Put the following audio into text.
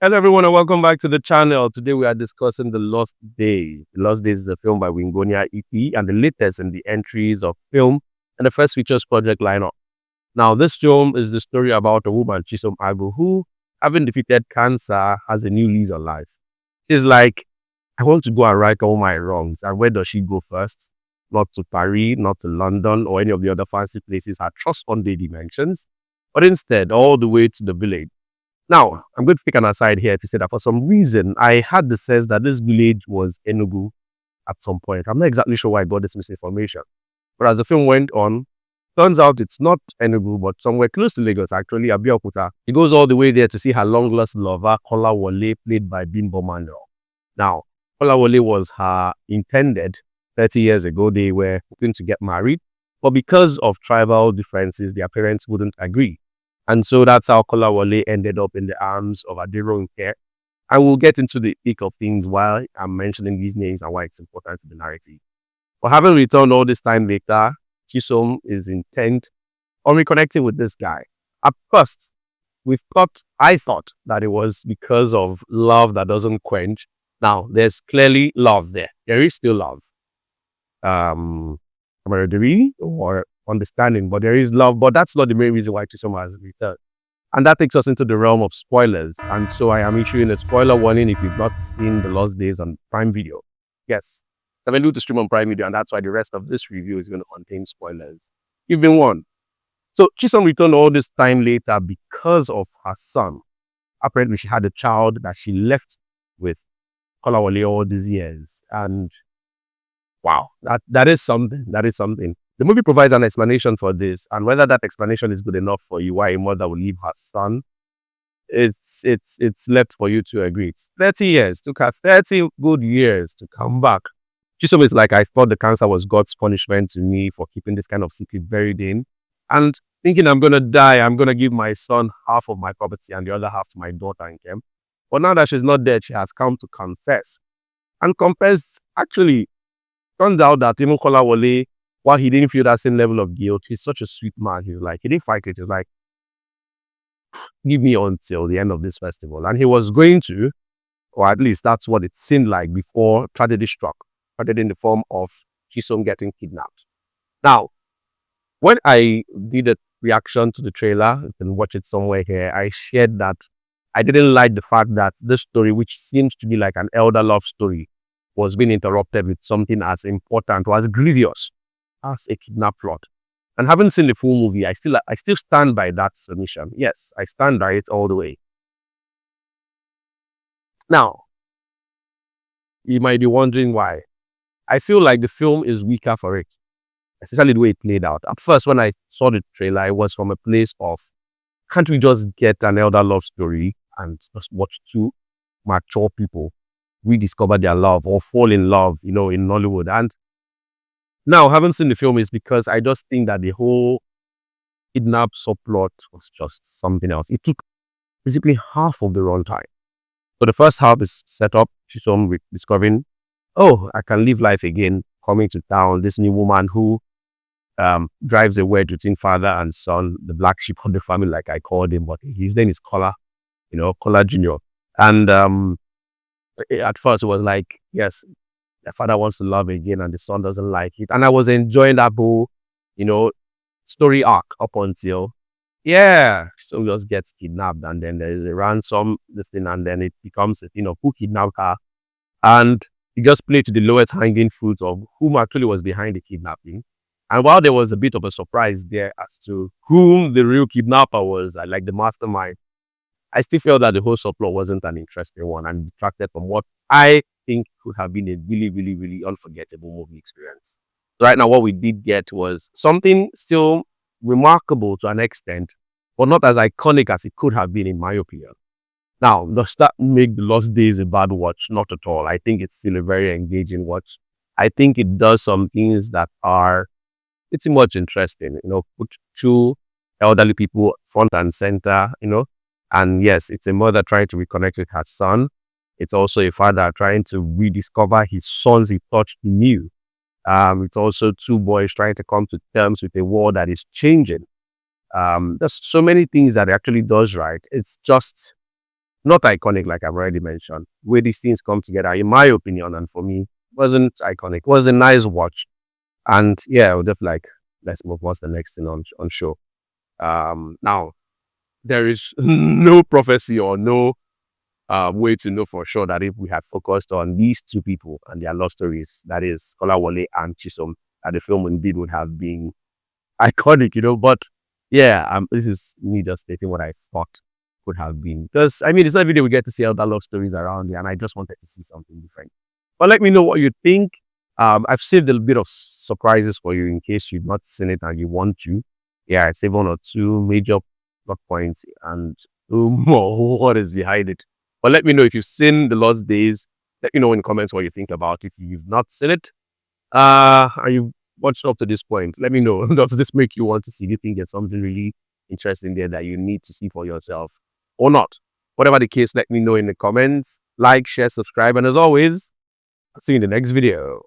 Hello, everyone, and welcome back to the channel. Today, we are discussing The Lost Days. The Lost Days is a film by Wingonia EP and the latest in the entries of film and the first features project lineup. Now, this film is the story about a woman, Chisom Agu, who, having defeated cancer, has a new lease on life. She's like, I want to go and right all my wrongs. And where does she go first? Not to Paris, not to London, or any of the other fancy places her trust Sunday dimensions, but instead all the way to the village. Now, I'm going to take an aside here to say that for some reason, I had the sense that this village was Enugu at some point. I'm not exactly sure why I got this misinformation. But as the film went on, turns out it's not Enugu, but somewhere close to Lagos, actually, Abeokuta. He goes all the way there to see her long-lost lover, Kolawole, played by Bimbo Manuel. Now, Kolawole was her intended 30 years ago. They were hoping to get married, but because of tribal differences, their parents wouldn't agree. And so that's how Kolawole ended up in the arms of Adiro Care. And we'll get into the thick of things while I'm mentioning these names and why it's important to the narrative. But having returned all this time later, Chisom is intent on reconnecting with this guy. At first, I thought that it was because of love that doesn't quench. Now, there's clearly love there. There is still love. Camaraderie or understanding, but there is love. But that's not the main reason why Chisom has returned. And that takes us into the realm of spoilers. And so I am issuing a spoiler warning if you've not seen The Lost Days on Prime Video. Yes, I'm available to stream on Prime Video, and that's why the rest of this review is going to contain spoilers. You've been warned. So Chisom returned all this time later because of her son. Apparently, she had a child that she left with Kolawole all these years. And wow, that is something. That is something. The movie provides an explanation for this, and whether that explanation is good enough for you, why a mother will leave her son, it's left for you to agree. It's 30 years, took her 30 good years to come back. Chisom is like, I thought the cancer was God's punishment to me for keeping this kind of secret buried in, and thinking I'm gonna die, I'm gonna give my son half of my property and the other half to my daughter in Kem. But now that she's not dead, she has come to confess, and confess actually turns out that even Kolawole, while he didn't feel that same level of guilt, he's such a sweet man. He was like, he didn't fight it. He was like, give me until the end of this festival. And he was going to, or at least that's what it seemed like before tragedy struck, tragedy in the form of Chisom getting kidnapped. Now, when I did a reaction to the trailer, you can watch it somewhere here, I shared that I didn't like the fact that this story, which seems to be like an elder love story, was being interrupted with something as important or as grievous as a kidnap plot. And having seen the full movie, I still stand by that submission. Yes, I stand by it all the way. Now, you might be wondering why. I feel like the film is weaker for it, especially the way it played out. At first, when I saw the trailer, it was from a place of, can't we just get an elder love story and just watch two mature people rediscover their love or fall in love, in Nollywood? And now, having seen the film is because I just think that the whole kidnap subplot was just something else. It took basically half of the runtime. So the first half is set up, Chisom with discovering, oh, I can live life again, coming to town, this new woman who drives a wedge between father and son, the black sheep of the family, like I called him, but his name is Kola, Kola Jr. And at first it was like, yes, the father wants to love again and the son doesn't like it. And I was enjoying that whole, story arc up until, so just gets kidnapped and then there's a ransom, this thing, and then it becomes a thing of who kidnapped her. And you just play to the lowest hanging fruit of whom actually was behind the kidnapping. And while there was a bit of a surprise there as to whom the real kidnapper was, like the mastermind, I still felt that the whole subplot wasn't an interesting one and detracted from what I think could have been a really, really, really unforgettable movie experience. So right now, what we did get was something still remarkable to an extent, but not as iconic as it could have been, in my opinion. Now, does that make The Lost Days a bad watch? Not at all. I think it's still a very engaging watch. I think it does some things that are pretty much interesting, put two elderly people front and center, and yes, it's a mother trying to reconnect with her son. It's also a father trying to rediscover his sons he thought he knew. It's also two boys trying to come to terms with a world that is changing. There's so many things that it actually does right. It's just not iconic, like I've already mentioned. Where these things come together, in my opinion, and for me, wasn't iconic. It was a nice watch. And yeah, I would just like, let's move. What's the next thing on show? Now there is no prophecy or no way to know for sure that if we had focused on these two people and their love stories, that is Kolawole and Chisom, that the film indeed would have been iconic, But yeah, this is me just stating what I thought could have been. Because I mean, it's not every day we get to see other love stories around here, and I just wanted to see something different. But let me know what you think. I've saved a bit of surprises for you in case you've not seen it and you want to. Yeah, I saved one or two major plot points and more what is behind it. But let me know if you've seen The Lost Days. Let me know in the comments what you think about it. If you've not seen it, and you watched up to this point, let me know. Does this make you want to see? Do you think there's something really interesting there that you need to see for yourself or not? Whatever the case, let me know in the comments. Like, share, subscribe, and as always, I'll see you in the next video.